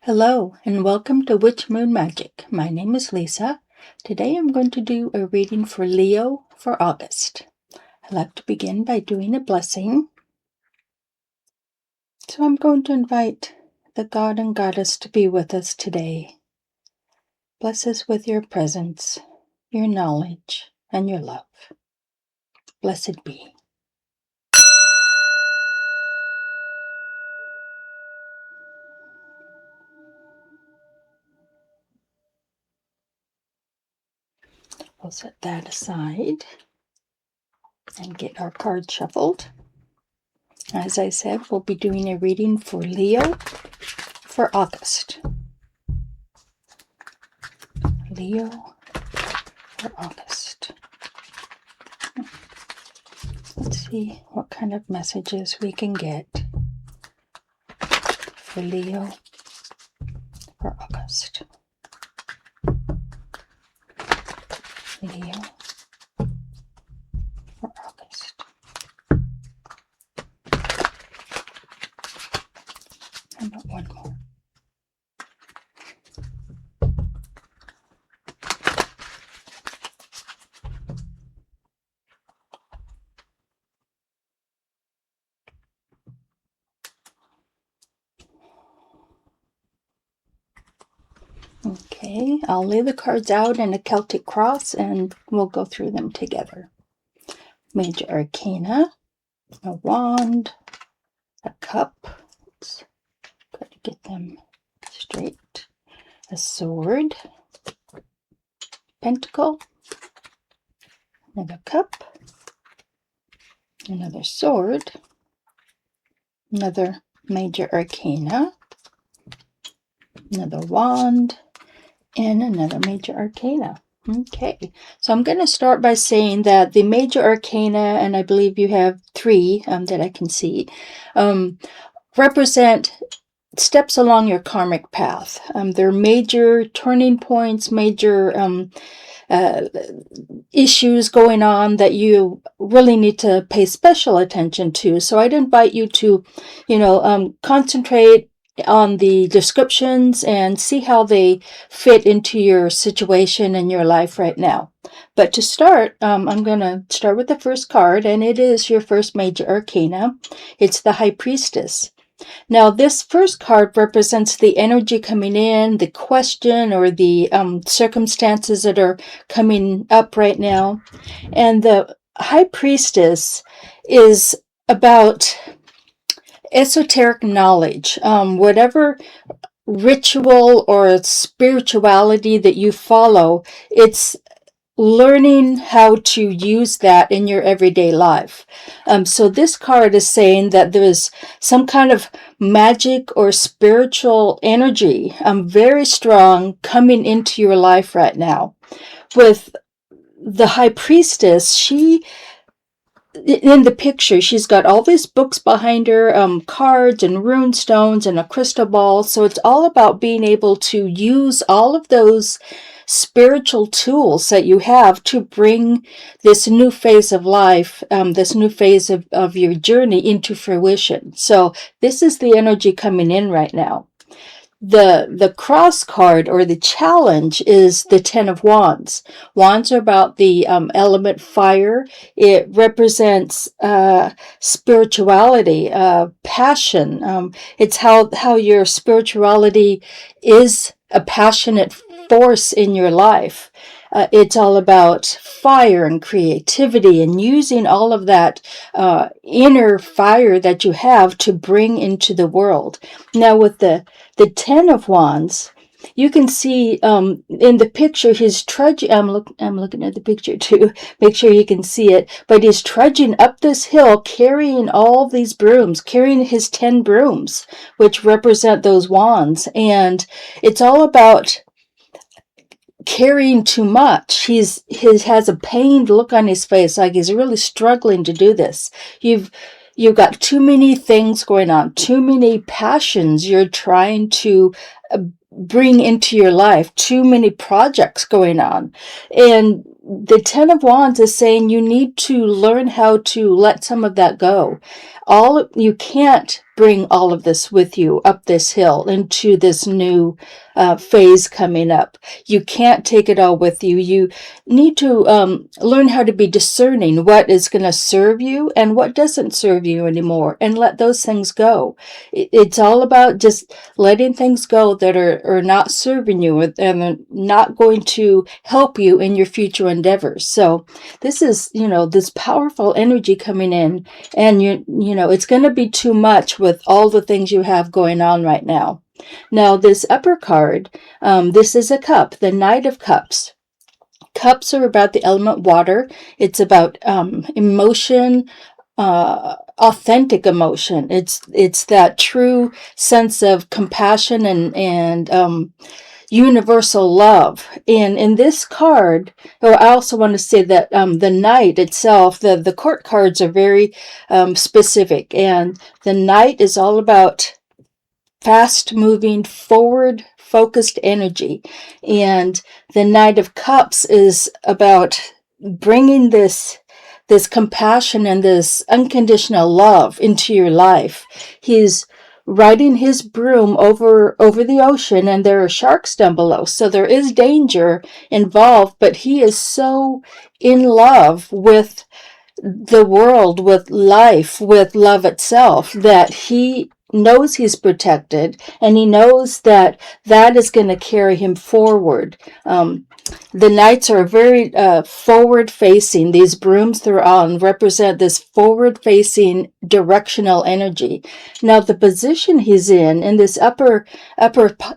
Hello and welcome to Witch Moon Magic. My name is Lisa. Today I'm going to do a reading for Leo for August. I'd like to begin by doing a blessing. So I'm going to invite the God and Goddess to be with us today. Bless us with your presence, your knowledge, and your love. Blessed be. We'll set that aside and get our cards shuffled. As I said, we'll be doing a reading for Leo for August. Leo for August. Let's see what kind of messages we can get for Leo for August. Leo for August. How about one more? Okay, I'll lay the cards out in a Celtic cross and we'll go through them together. Major Arcana, a wand, a cup. Let's try to get them straight. A sword, pentacle, another cup, another sword, another Major Arcana, another wand, and another Major Arcana. Okay, so I'm going to start by saying that the Major Arcana, and I believe you have three that I can see, represent steps along your karmic path. They're major turning points, major issues going on that you really need to pay special attention to. So I'd invite you to, concentrate on the descriptions and see how they fit into your situation and your life right now. But to start, I'm going to start with the first card, and it is your first Major Arcana. It's the High Priestess. Now, this first card represents the energy coming in, the question or the circumstances that are coming up right now. And the High Priestess is about esoteric knowledge, whatever ritual or spirituality that you follow, it's learning how to use that in your everyday life. So this card is saying that there's some kind of magic or spiritual energy, very strong, coming into your life right now. With the High Priestess, she, in the picture, she's got all these books behind her, cards and rune stones and a crystal ball. So it's all about being able to use all of those spiritual tools that you have to bring this new phase of life, this new phase of your journey into fruition. So this is the energy coming in right now. The cross card or the challenge is the Ten of Wands. Wands are about the element fire. It represents spirituality, passion. It's how your spirituality is a passionate force in your life. It's all about fire and creativity and using all of that inner fire that you have to bring into the world. Now with the Ten of Wands, you can see in the picture he's trudging. I'm looking at the picture to make sure you can see it. But he's trudging up this hill, carrying all these brooms, carrying his 10 brooms, which represent those wands. And it's all about carrying too much. He has a pained look on his face, like he's really struggling to do this. You've got too many things going on, too many passions you're trying to bring into your life, too many projects going on. And the Ten of Wands is saying you need to learn how to let some of that go. You can't bring all of this with you up this hill into this new phase coming up. You can't take it all with you. You need to learn how to be discerning what is going to serve you and what doesn't serve you anymore, and let those things go. It's all about just letting things go that are not serving you and are not going to help you in your future endeavors. So this is, this powerful energy coming in, and it's going to be too much with all the things you have going on right now. Now, this upper card, this is a cup, the Knight of Cups. Cups are about the element water. It's about emotion, authentic emotion. It's that true sense of compassion and universal love. And in this card, I also want to say that the Knight itself, the court cards are very specific, and the Knight is all about fast moving, forward focused energy. And the Knight of Cups is about bringing this compassion and this unconditional love into your life. He's riding his broom over the ocean, and there are sharks down below. So there is danger involved, but he is so in love with the world, with life, with love itself, that he knows he's protected, and he knows that is going to carry him forward. The Knights are very forward facing. These brooms they're on represent this forward facing directional energy. Now, the position he's in this upper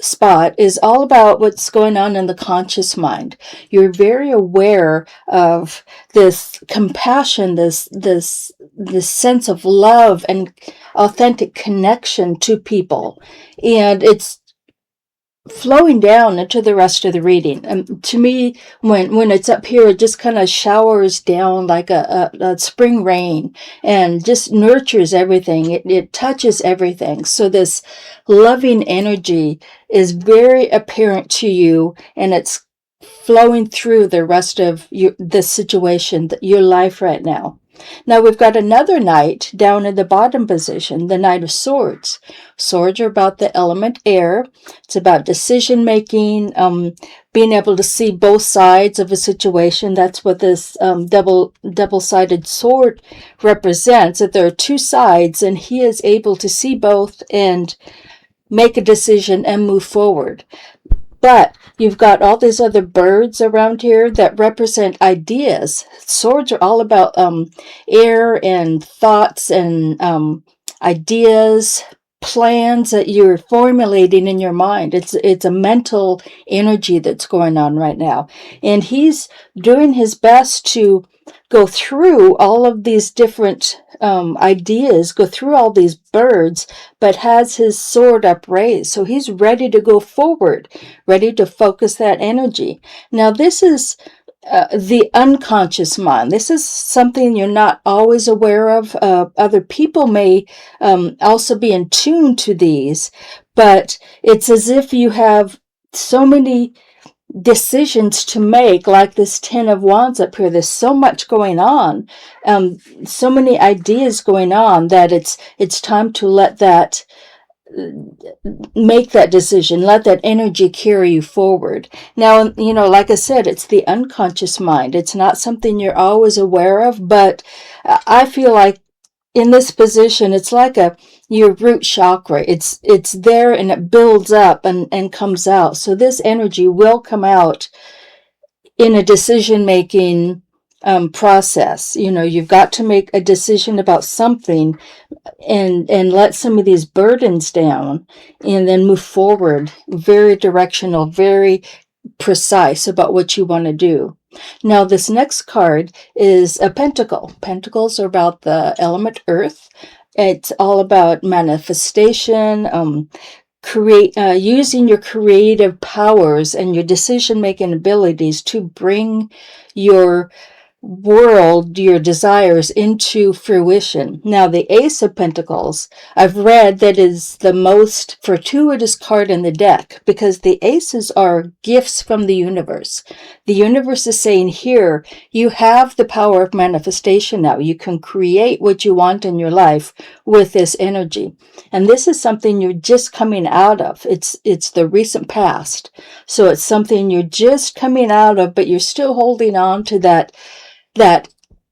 spot, is all about what's going on in the conscious mind. You're very aware of this compassion, this sense of love and authentic connection to people, and it's flowing down into the rest of the reading. To me, when it's up here, it just kind of showers down like a spring rain, and just nurtures everything. It touches everything. So this loving energy is very apparent to you, and it's flowing through the rest of the situation, your life right now. Now we've got another Knight down in the bottom position, the Knight of Swords. Swords are about the element air. It's about decision making, being able to see both sides of a situation. That's what this double-sided sword represents, that there are two sides, and he is able to see both and make a decision and move forward. But you've got all these other birds around here that represent ideas. Swords are all about air and thoughts and ideas, plans that you're formulating in your mind. It's a mental energy that's going on right now. And he's doing his best to go through all of these different ideas, go through all these birds, but has his sword upraised. So he's ready to go forward, ready to focus that energy. Now, this is the unconscious mind. This is something you're not always aware of. Other people may also be in tune to these, but it's as if you have so many decisions to make, like this Ten of Wands up here. There's so much going on, so many ideas going on, that it's time to let that make that decision, let that energy carry you forward. Now, like I said, it's the unconscious mind. It's not something you're always aware of, but I feel like in this position, it's like your root chakra. It's there, and it builds up and comes out. So this energy will come out in a decision-making process. You've got to make a decision about something and let some of these burdens down, and then move forward. Very directional, very precise about what you want to do. Now, this next card is a pentacle. Pentacles are about the element earth. It's all about manifestation, using your creative powers and your decision-making abilities to bring your world your desires into fruition. Now, the Ace of Pentacles, I've read that is the most fortuitous card in the deck because the aces are gifts from the universe. The universe is saying, here, you have the power of manifestation now. You can create what you want in your life with this energy. And this is something you're just coming out of. It's the recent past. So it's something you're just coming out of, but you're still holding on to that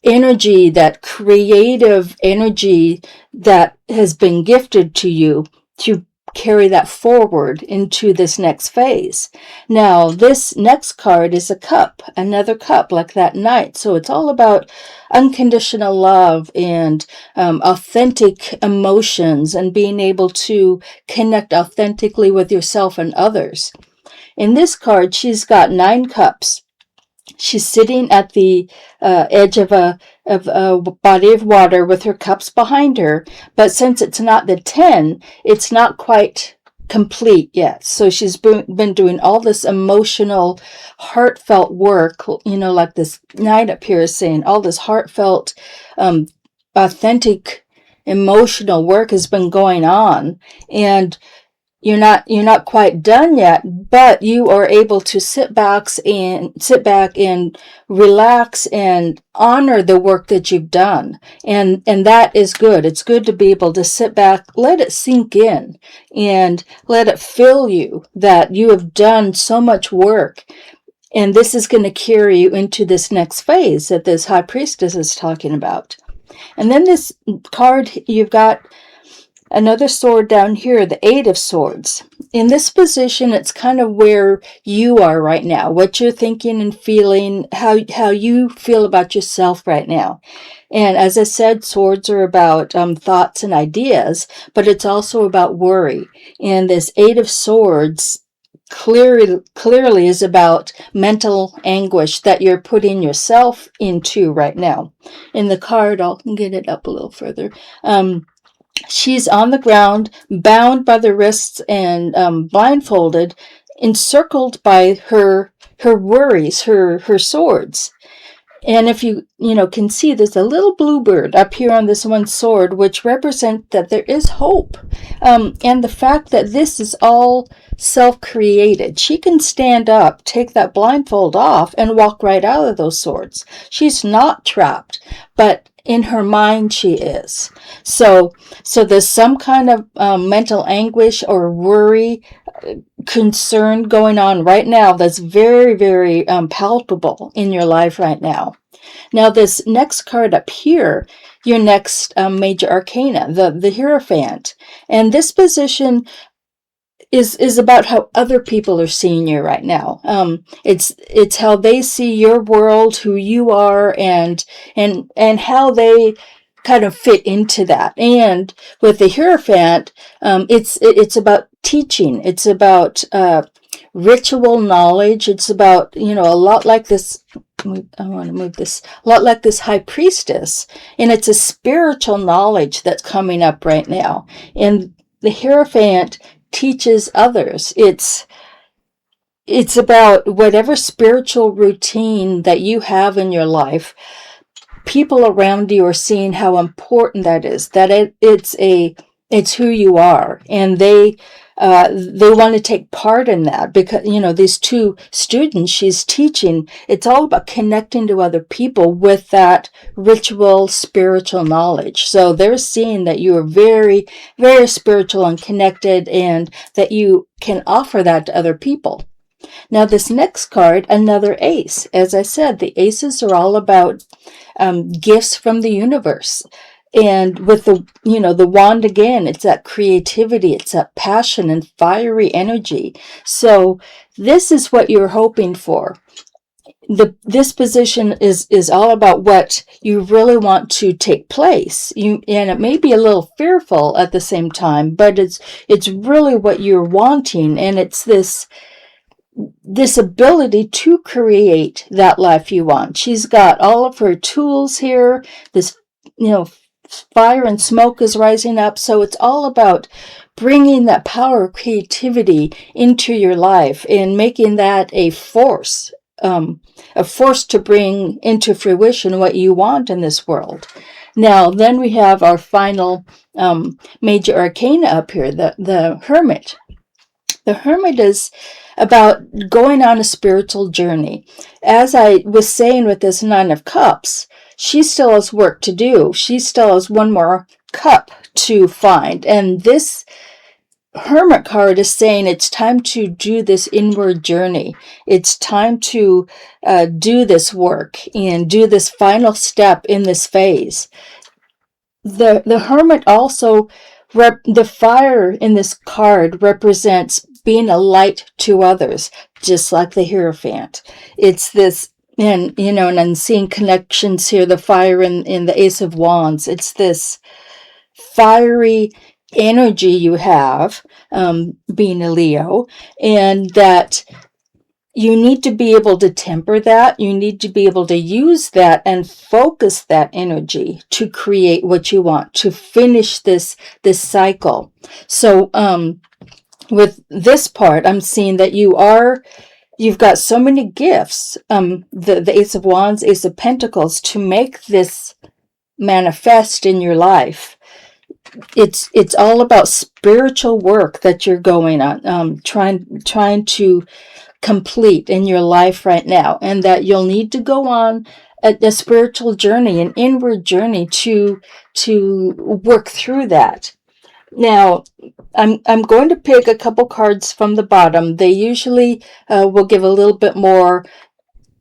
energy, that creative energy that has been gifted to you to carry that forward into this next phase. Now, this next card is a cup, another cup like that knight. So it's all about unconditional love and authentic emotions and being able to connect authentically with yourself and others. In this card, she's got 9 cups. She's sitting at the edge of a body of water with her cups behind her, but since it's not the 10, it's not quite complete yet. So she's been doing all this emotional, heartfelt work, like this knight up here is saying, all this heartfelt, authentic, emotional work has been going on, and you're not quite done yet, but you are able to sit back and relax and honor the work that you've done. And that is good. It's good to be able to sit back, let it sink in, and let it fill you that you have done so much work. And this is going to carry you into this next phase that this High Priestess is talking about. And then this card, you've got another sword down here, the 8 of Swords. In this position, it's kind of where you are right now, what you're thinking and feeling, how you feel about yourself right now. And as I said, swords are about thoughts and ideas, but it's also about worry. And this 8 of Swords clearly is about mental anguish that you're putting yourself into right now. In the card, I'll get it up a little further. She's on the ground, bound by the wrists and blindfolded, encircled by her worries, her swords. And if you can see, there's a little bluebird up here on this one sword, which represents that there is hope. And the fact that this is all self-created. She can stand up, take that blindfold off, and walk right out of those swords. She's not trapped, but in her mind she is. So there's some kind of mental anguish or worry, concern going on right now that's very, very palpable in your life right now. Now, this next card up here, your next major arcana, the Hierophant, and this position is about how other people are seeing you right now. It's how they see your world, who you are, and how they kind of fit into that. And with the Hierophant, it's about teaching. It's about ritual knowledge. It's about a lot like this. I want to move this. A lot like this High Priestess, and it's a spiritual knowledge that's coming up right now. And the Hierophant teaches others. It's about whatever spiritual routine that you have in your life. People around you are seeing how important that is. That it's who you are, and they want to take part in that because these 2 students she's teaching. It's all about connecting to other people with that ritual spiritual knowledge. So they're seeing that you are very, very spiritual and connected, and that you can offer that to other people. Now, this next card, another ace. As I said, the aces are all about gifts from the universe. And with the wand again, it's that creativity, it's that passion and fiery energy. So this is what you're hoping for. This position is all about what you really want to take place. And it may be a little fearful at the same time, but it's really what you're wanting, and it's this ability to create that life you want. She's got all of her tools here. This, fire and smoke is rising up. So it's all about bringing that power of creativity into your life and making that a force a force to bring into fruition what you want in this world. Now, then we have our final major arcana up here, the Hermit. The Hermit is about going on a spiritual journey. As I was saying with this Nine of Cups, she still has work to do. She still has one more cup to find. And this Hermit card is saying it's time to do this inward journey. It's time to do this work and do this final step in this phase. The Hermit also, the fire in this card represents being a light to others, just like the Hierophant. It's this, and and I'm seeing connections here, the fire in the Ace of Wands. It's this fiery energy you have, being a Leo, and that you need to be able to temper that. You need to be able to use that and focus that energy to create what you want, to finish this cycle. So with this part, I'm seeing that you've got so many gifts, the Ace of Wands, Ace of Pentacles, to make this manifest in your life. It's all about spiritual work that you're going on, trying to complete in your life right now, and that you'll need to go on a spiritual journey, an inward journey to work through that. Now, I'm going to pick a couple cards from the bottom. They usually will give a little bit more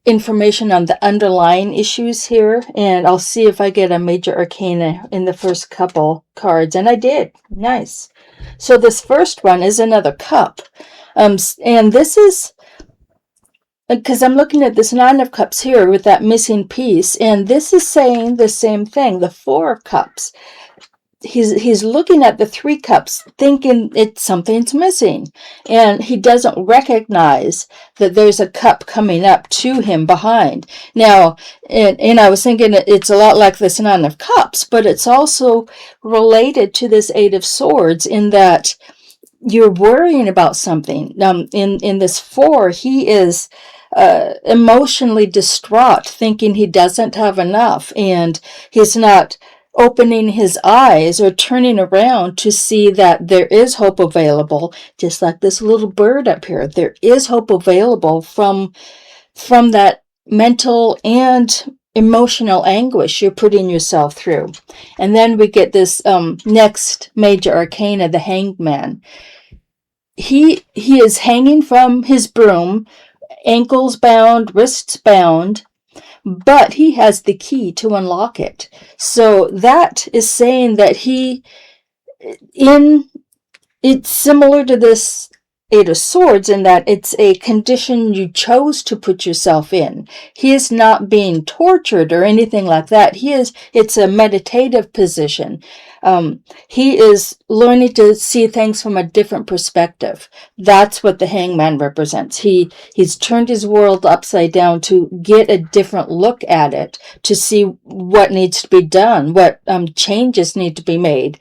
information on the underlying issues here, and I'll see if I get a major arcana in the first couple cards, and I did. Nice. So this first one is another cup, and this is because I'm looking at this Nine of Cups here with that missing piece, and this is saying the same thing, the Four of Cups. He's looking at the Three Cups thinking something's missing, and he doesn't recognize that there's a cup coming up to him behind. Now, and I was thinking it's a lot like this Nine of Cups, but it's also related to this Eight of Swords in that you're worrying about something. In this Four, he is emotionally distraught, thinking he doesn't have enough, and he's not opening his eyes or turning around to see that there is hope available, just like this little bird up here. There is hope available from that mental and emotional anguish you're putting yourself through. And then we get this next major arcana, the Hanged Man. He is hanging from his broom, ankles bound, wrists bound, but he has the key to unlock it. So that is saying that it's similar to this Eight of Swords in that it's a condition you chose to put yourself in. He is not being tortured or anything like that. It's a meditative position. He is learning to see things from a different perspective. That's what the Hangman represents. He's turned his world upside down to get a different look at it, to see what needs to be done, what changes need to be made.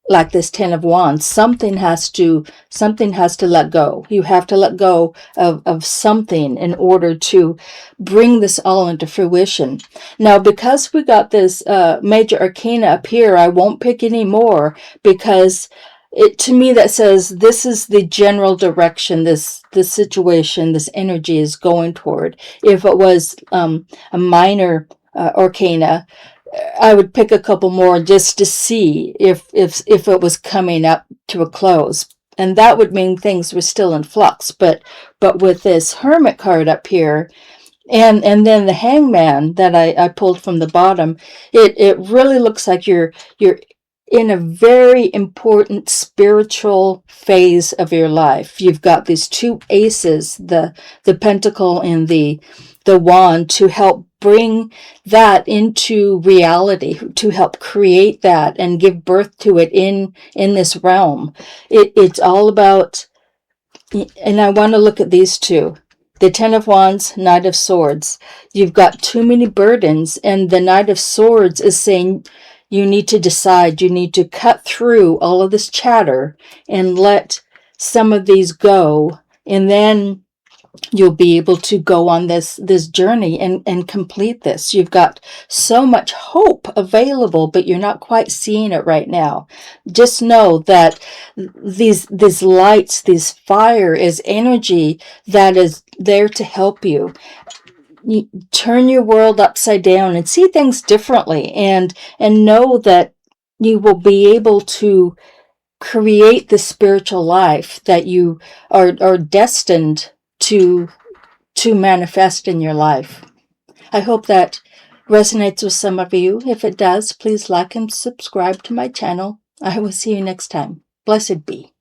Like this Ten of Wands, something has to let go. You have to let go of something in order to bring this all into fruition. Now, because we got this major arcana up here, I won't pick any more, because to me that says this is the general direction this situation, this energy is going toward. If it was a minor arcana, I would pick a couple more just to see if it was coming up to a close, and that would mean things were still in flux. But with this Hermit card up here, and then the Hangman that I pulled from the bottom, it really looks like you're in a very important spiritual phase of your life. You've got these two aces, the pentacle and the wand, to help bring that into reality, to help create that and give birth to it in this realm. It's all about, and I want to look at these two. The Ten of Wands, Knight of Swords. You've got too many burdens, and the Knight of Swords is saying you need to decide, you need to cut through all of this chatter and let some of these go, and then you'll be able to go on this journey and complete this. You've got so much hope available, but you're not quite seeing it right now. Just know that these lights, this fire is energy that is there to help you. You turn your world upside down and see things differently, and know that you will be able to create the spiritual life that you are destined to manifest in your life. I hope that resonates with some of you. If it does, please like and subscribe to my channel. I will see you next time. Blessed be.